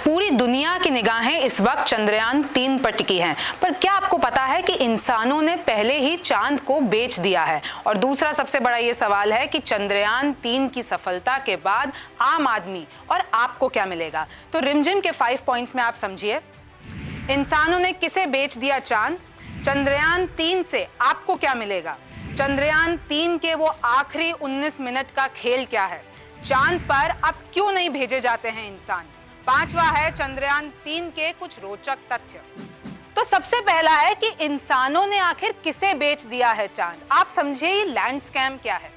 पूरी दुनिया की निगाहें इस वक्त चंद्रयान-3 पर टिकी हैं, पर क्या आपको पता है कि इंसानों ने पहले ही चांद को बेच दिया है? और दूसरा सबसे बड़ा ये सवाल है कि चंद्रयान-3 की सफलता के बाद आम आदमी और आपको क्या मिलेगा? तो रिमझिम के 5 पॉइंट्स में आप समझिए। इंसानों ने किसे बेच दिया चांद? चंद्रयान-3 से आपको क्या मिलेगा? चंद्रयान-3 के वो आखिरी 19 मिनट का खेल क्या है? चांद पर अब क्यों नहीं भेजे जाते हैं इंसान? पांचवा है चंद्रयान-3 के कुछ रोचक तथ्य। तो सबसे पहला है कि इंसानों ने आखिर किसे बेच दिया है चांद? आप समझिए ये लैंड स्कैम क्या है।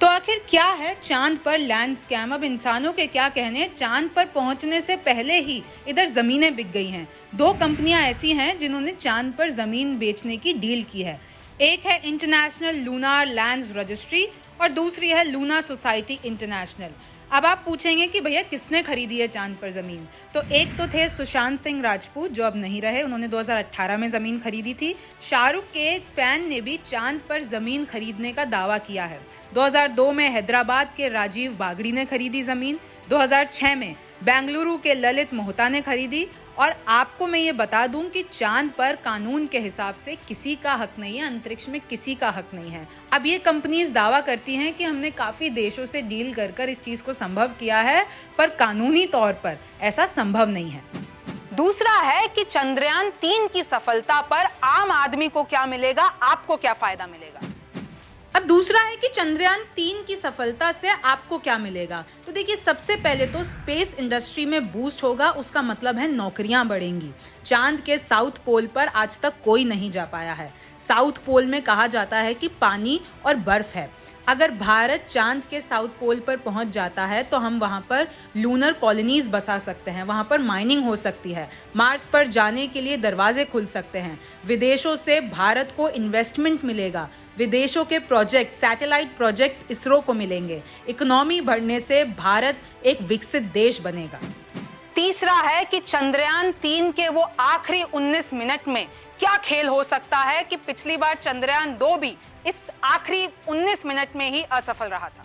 तो आखिर क्या है चांद पर लैंड स्कैम? अब इंसानों के क्या कहने, चांद पर पहुंचने से पहले ही इधर जमीनें बिक गई हैं। 2 कंपनियां ऐसी हैं जिन्होंने चांद पर जमीन बेचने की डील की है। एक है इंटरनेशनल लूनार लैंड्स रजिस्ट्री और दूसरी है लूना सोसाइटी इंटरनेशनल। अब आप पूछेंगे कि भैया किसने खरीदी है चांद पर ज़मीन? तो एक तो थे सुशांत सिंह राजपूत, जो अब नहीं रहे, उन्होंने 2018 में ज़मीन खरीदी थी। शाहरुख के एक फ़ैन ने भी चांद पर ज़मीन खरीदने का दावा किया है। 2002 में हैदराबाद के राजीव बागड़ी ने खरीदी ज़मीन। 2006 में बेंगलुरु के ललित मोहता ने खरीदी। और आपको मैं ये बता दूं कि चांद पर कानून के हिसाब से किसी का हक नहीं है, अंतरिक्ष में किसी का हक नहीं है। अब ये कंपनीज दावा करती हैं कि हमने काफ़ी देशों से डील कर इस चीज़ को संभव किया है, पर कानूनी तौर पर ऐसा संभव नहीं है। दूसरा है कि चंद्रयान-3 की सफलता पर आम आदमी को क्या मिलेगा, आपको क्या फायदा मिलेगा? अब दूसरा है कि चंद्रयान-3 की सफलता से आपको क्या मिलेगा। तो देखिए, सबसे पहले तो स्पेस इंडस्ट्री में बूस्ट होगा, उसका मतलब है नौकरियां बढ़ेंगी। चांद के साउथ पोल पर आज तक कोई नहीं जा पाया है। साउथ पोल में कहा जाता है कि पानी और बर्फ है। अगर भारत चांद के साउथ पोल पर पहुंच जाता है तो हम वहां पर लूनर कॉलोनीज बसा सकते हैं, वहां पर माइनिंग हो सकती है, मार्स पर जाने के लिए दरवाजे खुल सकते हैं, विदेशों से भारत को इन्वेस्टमेंट मिलेगा, विदेशों के प्रोजेक्ट, सैटेलाइट प्रोजेक्ट्स इसरो को मिलेंगे, इकोनॉमी बढ़ने से भारत एक विकसित देश बनेगा। तीसरा है कि चंद्रयान-3 के वो आखिरी 19 मिनट में क्या खेल हो सकता है कि पिछली बार चंद्रयान-2 भी इस आखिरी 19 मिनट में ही असफल रहा था।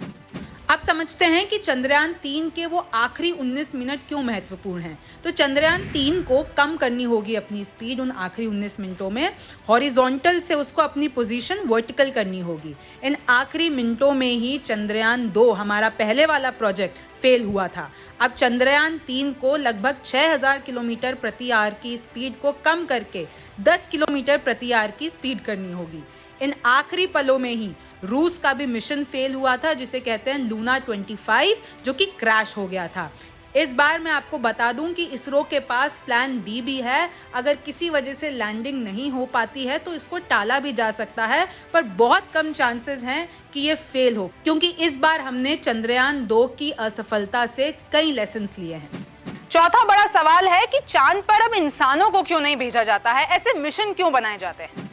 अब समझते हैं कि चंद्रयान-3 के वो आखिरी 19 मिनट क्यों महत्वपूर्ण हैं। तो चंद्रयान-3 को कम करनी होगी अपनी स्पीड उन आखिरी 19 मिनटों में, हॉरिजॉन्टल से उसको अपनी पोजीशन वर्टिकल करनी होगी। इन आखिरी मिनटों में ही चंद्रयान-2 हमारा पहले वाला प्रोजेक्ट फेल हुआ था। अब चंद्रयान-3 को लगभग 6000 किलोमीटर प्रति आवर की स्पीड को कम करके 10 किलोमीटर प्रति आवर की स्पीड करनी होगी। इन आखिरी पलों में ही रूस का भी मिशन फेल हुआ था, जिसे कहते हैं लूना 25, जो कि क्रैश हो गया था। इस बार मैं आपको बता दूं कि इसरो के पास प्लान बी भी है। अगर किसी वजह से लैंडिंग नहीं हो पाती है तो इसको टाला भी जा सकता है, पर बहुत कम चांसेस हैं कि ये फेल हो, क्योंकि इस बार हमने चंद्रयान-2 की असफलता से कई लेसन्स लिए हैं। चौथा बड़ा सवाल है कि चांद पर अब इंसानों को क्यों नहीं भेजा जाता है? ऐसे मिशन क्यों बनाए जाते हैं?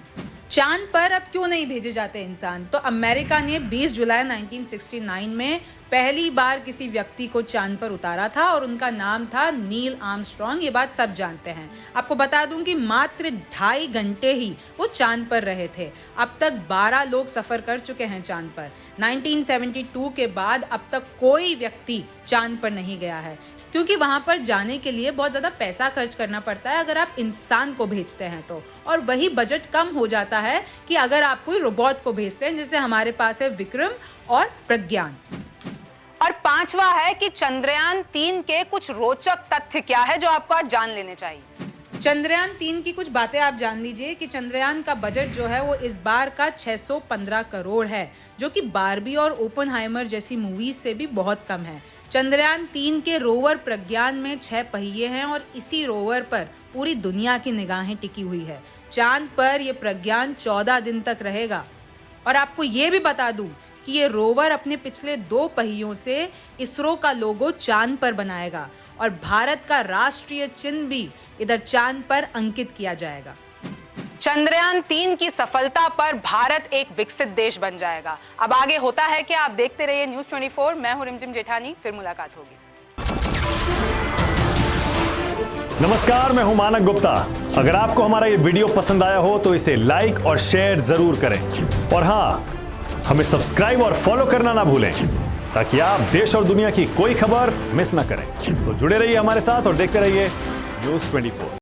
चांद पर अब क्यों नहीं भेजे जाते इंसान? तो अमेरिका ने 20 जुलाई 1969 में पहली बार किसी व्यक्ति को चांद पर उतारा था और उनका नाम था नील आर्मस्ट्रॉन्ग। ये बात सब जानते हैं। आपको बता दूं कि मात्र 2.5 घंटे ही वो चांद पर रहे थे। अब तक 12 लोग सफर कर चुके हैं चांद पर। 1972 के बाद अब तक कोई व्यक्ति चांद पर नहीं गया है, क्योंकि वहां पर जाने के लिए बहुत ज़्यादा पैसा खर्च करना पड़ता है अगर आप इंसान को भेजते हैं तो, और वही बजट कम हो जाता है कि अगर आप कोई रोबोट को भेजते हैं, जैसे हमारे पास है विक्रम और प्रज्ञान। और पांचवा है कि चंद्रयान-3 के कुछ रोचक तथ्य क्या है जो आपको आज जान लेने चाहिए। चंद्रयान-3 की कुछ बातें आप जान लीजिए कि चंद्रयान का बजट जो है वो इस बार का 615 करोड़ है, जो कि बार्बी और ओपनहाइमर जैसी मूवीज से भी बहुत कम है। चंद्रयान-3 के रोवर प्रज्ञान में 6 पहिए हैं और इसी रोवर पर पूरी दुनिया की निगाहें टिकी हुई है। चांद पर ये प्रज्ञान 14 दिन तक रहेगा। और आपको ये भी बता दूं कि ये रोवर अपने पिछले 2 पहियों से इसरो का लोगो चांद पर बनाएगा और भारत का राष्ट्रीय चिन्ह भी इधर चांद पर अंकित किया जाएगा। चंद्रयान-3 की सफलता पर भारत एक विकसित देश बन जाएगा। अब आगे होता है कि आप देखते रहिए न्यूज़ 24। मैं हूं रिमझिम जेठानी, फिर मुलाकात होगी। नमस्कार, मैं हूं मानक गुप्ता। अगर आपको हमारा ये वीडियो पसंद आया हो तो इसे लाइक और शेयर जरूर करें, और हाँ, हमें सब्सक्राइब और फॉलो करना ना भूलें। ताकि आप देश और दुनिया की कोई खबर मिस ना करें। तो जुड़े रहिए हमारे साथ और देखते रहिए News 24।